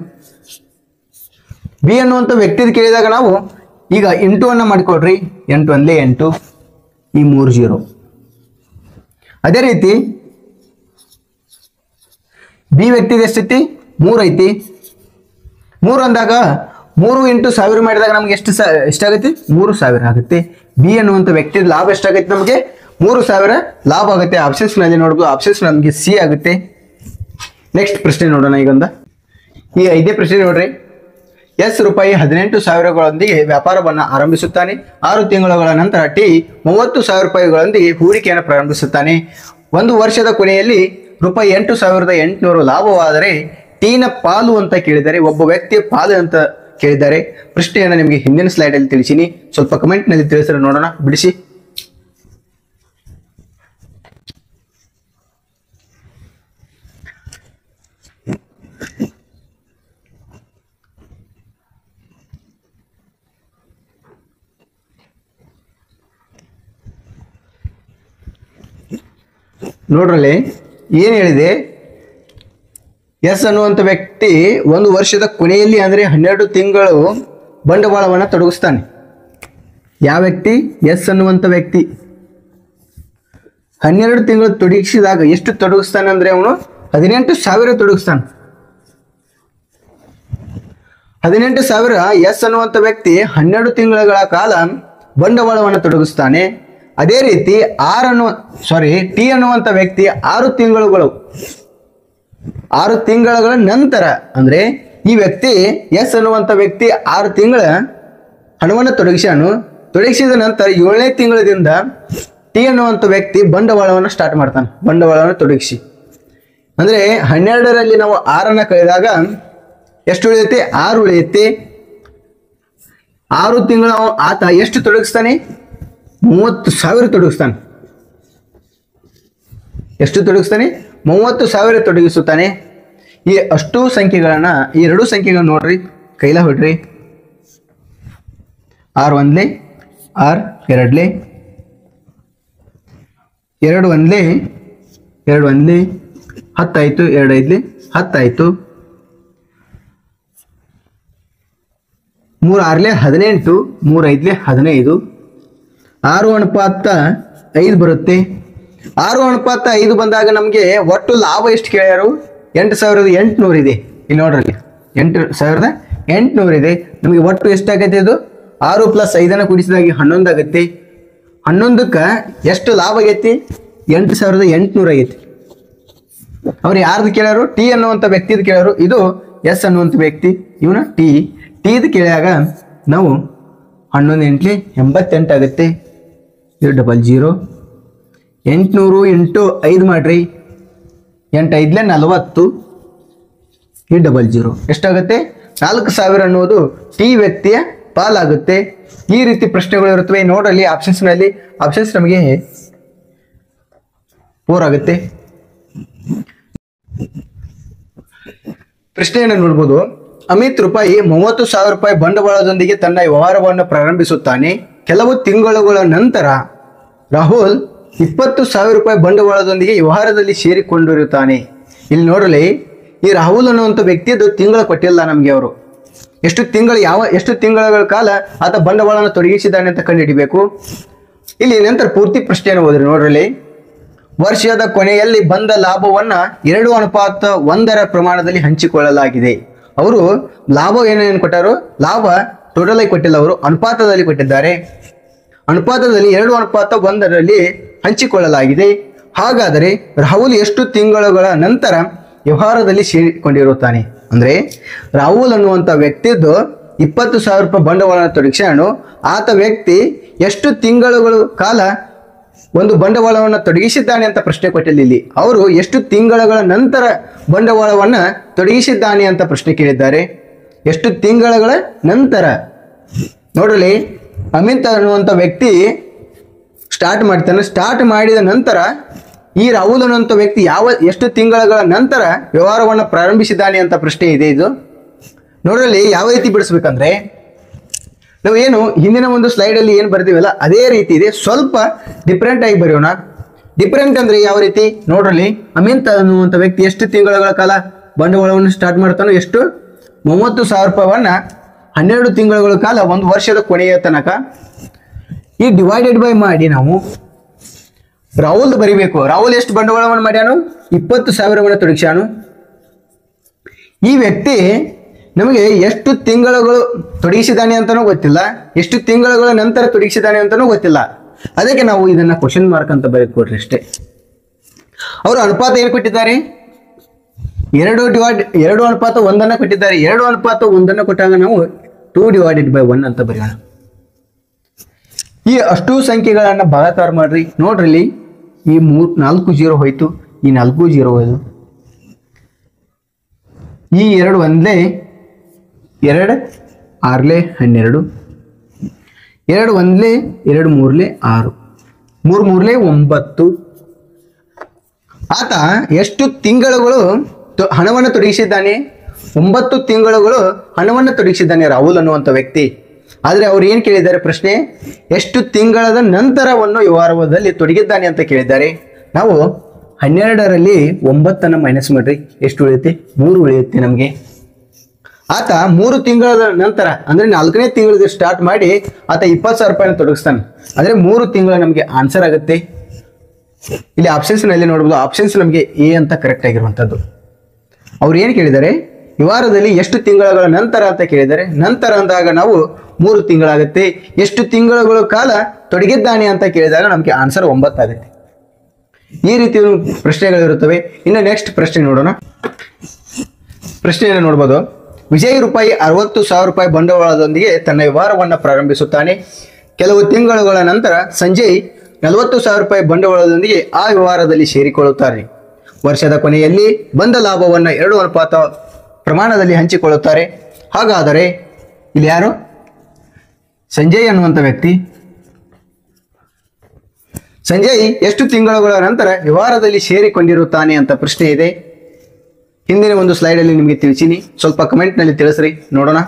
ಬಿ ಅನ್ನುವಂಥ ವ್ಯಕ್ತಿದ್ ಕೇಳಿದಾಗ ನಾವು ಈಗ ಇಂಟು ಅನ್ನ ಮಾಡಿಕೊಡ್ರಿ. 8 1 8, ಈ 3 0. ಅದೇ ರೀತಿ ಬಿ ವ್ಯಕ್ತಿದ ಎಷ್ಟೈತಿ? 3 ಐತಿ. 3 ಅಂದಾಗ 3 × 1000 ಮಾಡಿದಾಗ ನಮ್ಗೆ ಎಷ್ಟಾಗತ್ತೆ? 3,000 ಆಗುತ್ತೆ. ಬಿ ಅನ್ನುವಂಥ ವ್ಯಕ್ತಿದ ಲಾಭ ಎಷ್ಟಾಗೈತೆ? ನಮಗೆ 3,000 ಲಾಭ ಆಗುತ್ತೆ. ಆಪ್ಷನ್ಸ್ ನಲ್ಲಿ ನೋಡ್ಬೋದು. ಆಪ್ಷನ್ಸ್ ನಮಗೆ ಸಿ ಆಗುತ್ತೆ. ನೆಕ್ಸ್ಟ್ ಪ್ರಶ್ನೆ ನೋಡೋಣ. ಈಗೊಂದ ಈ 5ನೇ ಪ್ರಶ್ನೆ ನೋಡ್ರಿ. ಎಸ್ ರೂಪಾಯಿ 18,000ಗಳೊಂದಿಗೆ ವ್ಯಾಪಾರವನ್ನು ಆರಂಭಿಸುತ್ತಾನೆ. 6 ತಿಂಗಳುಗಳ ನಂತರ ಟಿ 30,000 ರೂಪಾಯಿಗಳೊಂದಿಗೆ ಹೂಡಿಕೆಯನ್ನು ಪ್ರಾರಂಭಿಸುತ್ತಾನೆ. 1 ವರ್ಷದ ಕೊನೆಯಲ್ಲಿ ರೂಪಾಯಿ 8,800 ಲಾಭವಾದರೆ ಟಿನ ಪಾಲು ಅಂತ ಕೇಳಿದ್ದಾರೆ. ಒಬ್ಬ ವ್ಯಕ್ತಿಯ ಪಾಲು ಅಂತ ಕೇಳಿದ್ದಾರೆ. ಪ್ರಶ್ನೆಯನ್ನು ನಿಮಗೆ ಹಿಂದಿನ ಸ್ಲೈಡ್ ಅಲ್ಲಿ ತಿಳಿಸಿನಿ. ಸ್ವಲ್ಪ ಕಮೆಂಟ್ ನಲ್ಲಿ ತಿಳಿಸಿದ್ರೆ ನೋಡೋಣ, ಬಿಡಿಸಿ. ನೋಡ್ರಲ್ಲಿ ಏನು ಹೇಳಿದೆ? ಎಸ್ ಅನ್ನುವಂಥ ವ್ಯಕ್ತಿ 1 ವರ್ಷದ ಕೊನೆಯಲ್ಲಿ ಅಂದರೆ 12 ತಿಂಗಳು ಬಂಡವಾಳವನ್ನು ತೊಡಗಿಸ್ತಾನೆ. ಯಾವ ವ್ಯಕ್ತಿ? ಎಸ್ ಅನ್ನುವಂಥ ವ್ಯಕ್ತಿ 12 ತಿಂಗಳು ತೊಡಗಿಸಿದಾಗ ಎಷ್ಟು ತೊಡಗಿಸ್ತಾನೆ ಅಂದ್ರೆ ಅವನು 18,000 ತೊಡಗಿಸ್ತಾನೆ. 18,000 ಎಸ್ ಅನ್ನುವಂಥ ವ್ಯಕ್ತಿ 12 ತಿಂಗಳ ಕಾಲ ಬಂಡವಾಳವನ್ನು ತೊಡಗಿಸ್ತಾನೆ. ಅದೇ ರೀತಿ ಟಿ ಅನ್ನುವಂಥ ವ್ಯಕ್ತಿ 6 ತಿಂಗಳ ನಂತರ ಅಂದ್ರೆ ಈ ವ್ಯಕ್ತಿ ಎಸ್ ಅನ್ನುವಂಥ ವ್ಯಕ್ತಿ 6 ತಿಂಗಳ ಹಣವನ್ನು ತೊಡಗಿಸಿದ ನಂತರ 7ನೇ ತಿಂಗಳದಿಂದ ಟಿ ಅನ್ನುವಂಥ ವ್ಯಕ್ತಿ ಬಂಡವಾಳವನ್ನು ಸ್ಟಾರ್ಟ್ ಮಾಡ್ತಾನೆ. ಬಂಡವಾಳವನ್ನು ತೊಡಗಿಸಿ ಅಂದ್ರೆ 12ರಲ್ಲಿ ನಾವು 6 ಕಳೆದಾಗ ಎಷ್ಟು ಉಳಿಯುತ್ತೆ? 6 ಉಳಿಯುತ್ತೆ. 6 ತಿಂಗಳು ಆತ ಎಷ್ಟು ತೊಡಗಿಸ್ತಾನೆ? 30,000 ತೊಡಗಿಸ್ತಾನೆ. ಎಷ್ಟು ತೊಡಗಿಸ್ತಾನೆ? 30,000 ತೊಡಗಿಸುತ್ತಾನೆ. ಈ ಅಷ್ಟು ಸಂಖ್ಯೆಗಳನ್ನ, ಈ 2 ಸಂಖ್ಯೆಗಳನ್ನ ನೋಡ್ರಿ, ಕೈಲ ಹೊಡ್ರಿ. 6 1 6 2 2 1 2 1 10 ಆಯ್ತು. 2 5 10 ಆಯ್ತು. 3 6 18, 3 5 15. 6:5 ಬರುತ್ತೆ. 6:5 ಬಂದಾಗ ನಮಗೆ ಒಟ್ಟು ಲಾಭ ಎಷ್ಟು ಕೇಳ್ಯಾರು? 8,800 ಇದೆ. ಇಲ್ಲಿ ನೋಡ್ರಿ, 8,800 ಇದೆ. ನಮಗೆ ಒಟ್ಟು ಎಷ್ಟಾಗತ್ತೆ? ಇದು 6 + 5 ಕೂಡಿಸಿದಾಗ 11 ಆಗುತ್ತೆ. 11ಕ್ಕೆ ಎಷ್ಟು ಲಾಭ ಆಗೈತಿ? 8,800 ಆಗೈತಿ. ಅವ್ರು ಯಾರ್ದು ಕೇಳ್ಯಾರು? ಟಿ ಅನ್ನುವಂಥ ವ್ಯಕ್ತಿದು ಕೇಳ್ಯಾರು. ಇದು ಎಸ್ ಅನ್ನುವಂಥ ವ್ಯಕ್ತಿ, ಇವನ ಟಿದು ಕೇಳಿದಾಗ ನಾವು 11 × 88 ಆಗುತ್ತೆ. ಇದು 00. 800 × 5 ಮಾಡ್ರಿ. 8 5 40. ಇದು 00. ಎಷ್ಟಾಗುತ್ತೆ? 4,000 ಅನ್ನೋದು ಟಿ ವ್ಯಕ್ತಿಯ ಪಾಲಾಗುತ್ತೆ. ಈ ರೀತಿ ಪ್ರಶ್ನೆಗಳು ಇರುತ್ತವೆ. ನೋಡಲ್ಲಿ ಆಪ್ಷನ್ಸ್ನಲ್ಲಿ ಆಪ್ಷನ್ಸ್ ನಮಗೆ 4 ಆಗುತ್ತೆ. ಪ್ರಶ್ನೆಯನ್ನು ನೋಡ್ಬೋದು. ಅಮಿತ್ ರೂಪಾಯಿ 30,000 ರೂಪಾಯಿ ಬಂಡವಾಳದೊಂದಿಗೆ ತನ್ನ ವ್ಯವಹಾರವನ್ನು ಪ್ರಾರಂಭಿಸುತ್ತಾನೆ. ಕೆಲವು ತಿಂಗಳುಗಳ ನಂತರ ರಾಹುಲ್ 20,000 ರೂಪಾಯಿ ಬಂಡವಾಳದೊಂದಿಗೆ ವ್ಯವಹಾರದಲ್ಲಿ ಸೇರಿಕೊಂಡಿರುತ್ತಾನೆ. ಇಲ್ಲಿ ನೋಡಲಿ, ಈ ರಾಹುಲ್ ಅನ್ನುವಂಥ ವ್ಯಕ್ತಿಯದು ತಿಂಗಳ ಕೊಟ್ಟಿಲ್ಲ ನಮಗೆ. ಅವರು ಎಷ್ಟು ತಿಂಗಳ ಕಾಲ ಆತ ಬಂಡವಾಳವನ್ನು ತೊಡಗಿಸಿದ್ದಾನೆ ಅಂತ ಕಂಡುಹಿಡಿಬೇಕು. ಇಲ್ಲಿ ನಂತರ ಪೂರ್ತಿ ಪ್ರಶ್ನೆಯನ್ನು ಓದ್ರಿ. ನೋಡ್ರಲ್ಲಿ, ವರ್ಷದ ಕೊನೆಯಲ್ಲಿ ಬಂದ ಲಾಭವನ್ನ 2:1 ಪ್ರಮಾಣದಲ್ಲಿ ಹಂಚಿಕೊಳ್ಳಲಾಗಿದೆ. ಅವರು ಲಾಭ ಏನೇನು ಕೊಟ್ಟರು? ಲಾಭ ಟೋಟಲ್ ಆಗಿ ಕೊಟ್ಟಿಲ್ಲ, ಅವರು ಅನುಪಾತದಲ್ಲಿ ಕೊಟ್ಟಿದ್ದಾರೆ. ಅನುಪಾತದಲ್ಲಿ 2:1 ಹಂಚಿಕೊಳ್ಳಲಾಗಿದೆ. ಹಾಗಾದರೆ ರಾಹುಲ್ ಎಷ್ಟು ತಿಂಗಳುಗಳ ನಂತರ ವ್ಯವಹಾರದಲ್ಲಿ ಸೇರಿಕೊಂಡಿರುತ್ತಾನೆ? ಅಂದ್ರೆ ರಾಹುಲ್ ಅನ್ನುವಂಥ ವ್ಯಕ್ತಿದ್ದು 20,000 ರೂಪಾಯಿ ಬಂಡವಾಳವನ್ನು ತೊಡಗಿಸ್ಯಾನು. ಆತ ವ್ಯಕ್ತಿ ಎಷ್ಟು ತಿಂಗಳುಗಳ ಕಾಲ ಒಂದು ಬಂಡವಾಳವನ್ನು ತೊಡಗಿಸಿದ್ದಾನೆ ಅಂತ ಪ್ರಶ್ನೆ ಕೊಟ್ಟಿಲ್ಲ. ಇಲ್ಲಿ ಅವರು ಎಷ್ಟು ತಿಂಗಳುಗಳ ನಂತರ ಬಂಡವಾಳವನ್ನು ತೊಡಗಿಸಿದ್ದಾನೆ ಅಂತ ಪ್ರಶ್ನೆ ಕೇಳಿದ್ದಾರೆ. ಎಷ್ಟು ತಿಂಗಳುಗಳ ನಂತರ ನೋಡ್ರಿ, ಅಮಿತ್ ಅನ್ನುವಂಥ ವ್ಯಕ್ತಿ ಸ್ಟಾರ್ಟ್ ಮಾಡ್ತಾನೆ. ಸ್ಟಾರ್ಟ್ ಮಾಡಿದ ನಂತರ ಈ ರಾಹುಲ್ ಅನ್ನುವಂಥ ವ್ಯಕ್ತಿ ಎಷ್ಟು ತಿಂಗಳ ನಂತರ ವ್ಯವಹಾರವನ್ನು ಪ್ರಾರಂಭಿಸಿದ್ದಾನೆ ಅಂತ ಪ್ರಶ್ನೆ ಇದೆ ಇದು. ನೋಡ್ರಲ್ಲಿ ಯಾವ ರೀತಿ ಬಿಡಿಸ್ಬೇಕಂದ್ರೆ, ನಾವು ಏನು ಹಿಂದಿನ ಒಂದು ಸ್ಲೈಡಲ್ಲಿ ಏನು ಬರ್ತೀವಲ್ಲ ಅದೇ ರೀತಿ ಇದೆ, ಸ್ವಲ್ಪ ಡಿಫ್ರೆಂಟ್ ಆಗಿ ಬರೆಯೋಣ. ಡಿಫ್ರೆಂಟ್ ಅಂದ್ರೆ ಯಾವ ರೀತಿ ನೋಡ್ರಲ್ಲಿ, ಅಮಿತ್ ಅನ್ನುವಂಥ ವ್ಯಕ್ತಿ ಎಷ್ಟು ತಿಂಗಳ ಕಾಲ ಬಂಡವಾಳವನ್ನು ಸ್ಟಾರ್ಟ್ ಮಾಡ್ತಾನೋ, ಎಷ್ಟು 30,000 ರೂಪಾಯಿವನ್ನ 12 ತಿಂಗಳ ಕಾಲ, ಒಂದು ವರ್ಷದ ಕೊನೆಯ ತನಕ ಈ ಡಿವೈಡೆಡ್ ಬೈ ಮಾಡಿ ನಾವು ರಾಹುಲ್ ಬರಿಬೇಕು. ರಾಹುಲ್ ಎಷ್ಟು ಬಂಡವಾಳವನ್ನು ಮಾಡ್ಯಾನು? 20,000 ತೊಡಗಿಸ್ಯಾನು. ಈ ವ್ಯಕ್ತಿ ನಮಗೆ ಎಷ್ಟು ತಿಂಗಳುಗಳು ತೊಡಗಿಸಿದಾನೆ ಅಂತನೂ ಗೊತ್ತಿಲ್ಲ, ಎಷ್ಟು ತಿಂಗಳುಗಳ ನಂತರ ತೊಡಗಿಸಿದಾನೆ ಅಂತನೂ ಗೊತ್ತಿಲ್ಲ. ಅದಕ್ಕೆ ನಾವು ಇದನ್ನ ಕ್ವಶನ್ ಮಾರ್ಕ್ ಅಂತ ಬರೆದುಕೊಡ್ರಿ ಅಷ್ಟೇ. ಅವರು ಅನುಪಾತ ಏನು ಕೊಟ್ಟಿದ್ದಾರೆ? 2:1 ಕೊಟ್ಟಿದ್ದಾರೆ. 2:1 ಕೊಟ್ಟಾಗ ನಾವು 2/1 ಅಂತ ಬರೆಯೋಣ. ಈ ಅಷ್ಟು ಸಂಖ್ಯೆಗಳನ್ನ ಭಾಗಾಕಾರ ಮಾಡ್ರಿ. ನೋಡ್ರಿ, ಈ 4 0 ಹೋಯ್ತು, ಈ 4 0 ಹೋಯ್ತು, ಈ 2 1 2 6 12, 2 1 2 3 6, 3 3 9. ಆತ ಎಷ್ಟು ತಿಂಗಳುಗಳು ಹಣವನ್ನು ತೊಡಗಿಸಿದ್ದಾನೆ? 9 ತಿಂಗಳುಗಳು ಹಣವನ್ನು ತೊಡಗಿಸಿದ್ದಾನೆ ರಾಹುಲ್ ಅನ್ನುವಂಥ ವ್ಯಕ್ತಿ. ಆದರೆ ಅವ್ರು ಏನು ಕೇಳಿದ್ದಾರೆ ಪ್ರಶ್ನೆ? ಎಷ್ಟು ತಿಂಗಳ ನಂತರವನ್ನು ವ್ಯವಹಾರದಲ್ಲಿ ತೊಡಗಿದ್ದಾನೆ ಅಂತ ಕೇಳಿದ್ದಾರೆ. ನಾವು 12ರಲ್ಲಿ 9 ಮೈನಸ್ ಮಾಡ್ರಿ, ಎಷ್ಟು ಉಳಿಯುತ್ತೆ? 3 ಉಳಿಯುತ್ತೆ ನಮಗೆ. ಆತ 3 ತಿಂಗಳ ನಂತರ ಅಂದ್ರೆ 4ನೇ ತಿಂಗಳಿಗೆ ಸ್ಟಾರ್ಟ್ ಮಾಡಿ ಆತ 20,000 ರೂಪಾಯಿನ ತೊಡಗಿಸ್ತಾನೆ. ಅಂದ್ರೆ 3 ತಿಂಗಳ ನಮಗೆ ಆನ್ಸರ್ ಆಗುತ್ತೆ. ಇಲ್ಲಿ ಆಪ್ಷನ್ಸ್ ನಲ್ಲಿ ನೋಡಬಹುದು, ಆಪ್ಷನ್ಸ್ ನಮಗೆ ಎ ಅಂತ ಕರೆಕ್ಟ್ ಆಗಿರುವಂತದ್ದು. ಅವ್ರು ಏನು ಕೇಳಿದ್ದಾರೆ? ವ್ಯವಹಾರದಲ್ಲಿ ಎಷ್ಟು ತಿಂಗಳ ನಂತರ ಅಂತ ಕೇಳಿದ್ದಾರೆ. ನಂತರ ಅಂದಾಗ ನಾವು 3 ತಿಂಗಳಾಗುತ್ತೆ. ಎಷ್ಟು ತಿಂಗಳ ಕಾಲ ತೊಡಗಿದ್ದಾನೆ ಅಂತ ಕೇಳಿದಾಗ ನಮಗೆ ಆನ್ಸರ್ 9 ಆಗುತ್ತೆ. ಈ ರೀತಿ ಪ್ರಶ್ನೆಗಳಿರುತ್ತವೆ. ಇನ್ನು ನೆಕ್ಸ್ಟ್ ಪ್ರಶ್ನೆ ನೋಡೋಣ. ಪ್ರಶ್ನೆಯನ್ನು ನೋಡ್ಬೋದು. ವಿಜಯ್ ರೂಪಾಯಿ 60,000 ರೂಪಾಯಿ ಬಂಡವಾಳದೊಂದಿಗೆ ತನ್ನ ವ್ಯವಹಾರವನ್ನು ಪ್ರಾರಂಭಿಸುತ್ತಾನೆ. ಕೆಲವು ತಿಂಗಳುಗಳ ನಂತರ ಸಂಜಯ್ 40,000 ರೂಪಾಯಿ ಬಂಡವಾಳದೊಂದಿಗೆ ಆ ವ್ಯವಹಾರದಲ್ಲಿ ಸೇರಿಕೊಳ್ಳುತ್ತಾರೆ. ವರ್ಷದ ಕೊನೆಯಲ್ಲಿ ಬಂದ ಲಾಭವನ್ನು 2 ಪ್ರಮಾಣದಲ್ಲಿ ಹಂಚಿಕೊಳ್ಳುತ್ತಾರೆ. ಹಾಗಾದರೆ ಇಲ್ಲಿ ಯಾರು? ಸಂಜಯ್ ಅನ್ನುವಂಥ ವ್ಯಕ್ತಿ. ಸಂಜಯ್ ಎಷ್ಟು ತಿಂಗಳುಗಳ ನಂತರ ವ್ಯವಹಾರದಲ್ಲಿ ಸೇರಿಕೊಂಡಿರುತ್ತಾನೆ ಅಂತ ಪ್ರಶ್ನೆ ಇದೆ. ಹಿಂದಿನ ಒಂದು ಸ್ಲೈಡಲ್ಲಿ ನಿಮಗೆ ತಿಳಿಸೀನಿ, ಸ್ವಲ್ಪ ಕಮೆಂಟ್ನಲ್ಲಿ ತಿಳಿಸ್ರಿ ನೋಡೋಣ.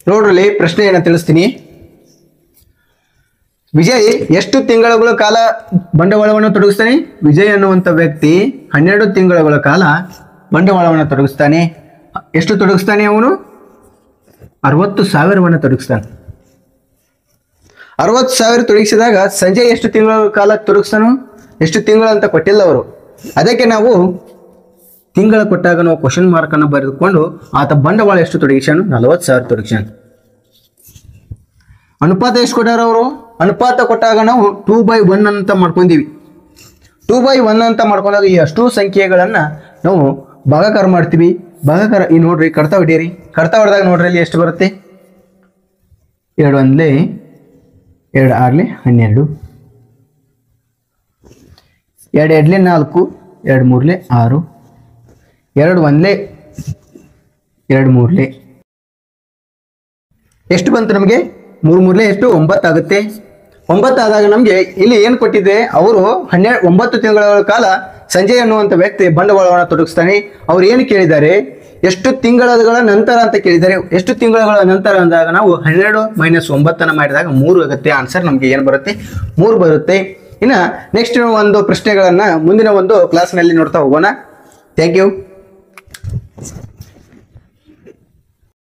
ನೋಡ್ರಲ್ಲಿ ಪ್ರಶ್ನೆಯನ್ನು ತಿಳಿಸ್ತೀನಿ. ವಿಜಯ್ ಎಷ್ಟು ತಿಂಗಳುಗಳ ಕಾಲ ಬಂಡವಾಳವನ್ನು ತೊಡಗಿಸ್ತಾನೆ? ವಿಜಯ್ ಅನ್ನುವಂಥ ವ್ಯಕ್ತಿ 12 ತಿಂಗಳುಗಳ ಕಾಲ ಬಂಡವಾಳವನ್ನು ತೊಡಗಿಸ್ತಾನೆ. ಎಷ್ಟು ತೊಡಗಿಸ್ತಾನೆ ಅವನು? 60,000 ತೊಡಗಿಸ್ತಾನೆ. 60,000 ತೊಡಗಿಸಿದಾಗ ಸಂಜಯ್ ಎಷ್ಟು ತಿಂಗಳ ಕಾಲ ತೊಡಗಿಸ್ತಾನೋ? ಎಷ್ಟು ತಿಂಗಳು ಅಂತ ಕೊಟ್ಟಿಲ್ಲ ಅವರು. ಅದಕ್ಕೆ ನಾವು ತಿಂಗಳ ಕೊಟ್ಟಾಗ ನಾವು ಕ್ವಶನ್ ಮಾರ್ಕ್ ಅನ್ನು ಬರೆದುಕೊಂಡು ಆತ ಬಂಡವಾಳ ಎಷ್ಟು ತೊಡಗಿಸ್ಯಾನು? 40,000 ತೊಡಗಿಸ್ಯಾನು. ಅನುಪಾತ ಎಷ್ಟು ಕೊಟ್ಟಾರ ಅವರು? ಅನುಪಾತ ಕೊಟ್ಟಾಗ ನಾವು 2/1 ಅಂತ ಮಾಡ್ಕೊಂಡೀವಿ. 2/1 ಅಂತ ಮಾಡ್ಕೊಂಡಾಗ ಈ ಅಷ್ಟು ಸಂಖ್ಯೆಗಳನ್ನ ನಾವು ಭಾಗಾಕಾರ ಮಾಡ್ತೀವಿ. ಭಾಗಾಕಾರ ಈ ನೋಡ್ರಿ, ಕಡ್ತಾ ಹೊಡೀರಿ. ಕಡ್ತಾ ಹೊಡೆದಾಗ ನೋಡ್ರಿ ಇಲ್ಲಿ ಎಷ್ಟು ಬರುತ್ತೆ? 2 1 2 6 12, 2 2 4, 2 3 6, 2 1 2 3 ಎಷ್ಟು ಬಂತು ನಮಗೆ? 3 3 ಎಷ್ಟು? 9 ಆಗುತ್ತೆ. 9 ಆದಾಗ ನಮಗೆ ಇಲ್ಲಿ ಏನು ಕೊಟ್ಟಿದೆ? ಅವರು 9 ತಿಂಗಳ ಕಾಲ ಸಂಜಯ್ ಅನ್ನುವಂಥ ವ್ಯಕ್ತಿ ಬಂಡವಾಳವನ್ನು ತೊಡಗಿಸ್ತಾನೆ. ಅವ್ರು ಏನು ಕೇಳಿದ್ದಾರೆ? ಎಷ್ಟು ತಿಂಗಳ ನಂತರ ಅಂತ ಕೇಳಿದ್ದಾರೆ. ಎಷ್ಟು ತಿಂಗಳ ನಂತರ ಅಂದಾಗ ನಾವು 12 - 9 ಮಾಡಿದಾಗ 3 ಆಗುತ್ತೆ. ಆನ್ಸರ್ ನಮಗೆ ಏನು ಬರುತ್ತೆ? 3 ಬರುತ್ತೆ. ಇನ್ನು ನೆಕ್ಸ್ಟ್ ಒಂದು ಪ್ರಶ್ನೆಗಳನ್ನ ಮುಂದಿನ ಒಂದು ಕ್ಲಾಸ್ನಲ್ಲಿ ನೋಡ್ತಾ ಹೋಗೋಣ. Thank you.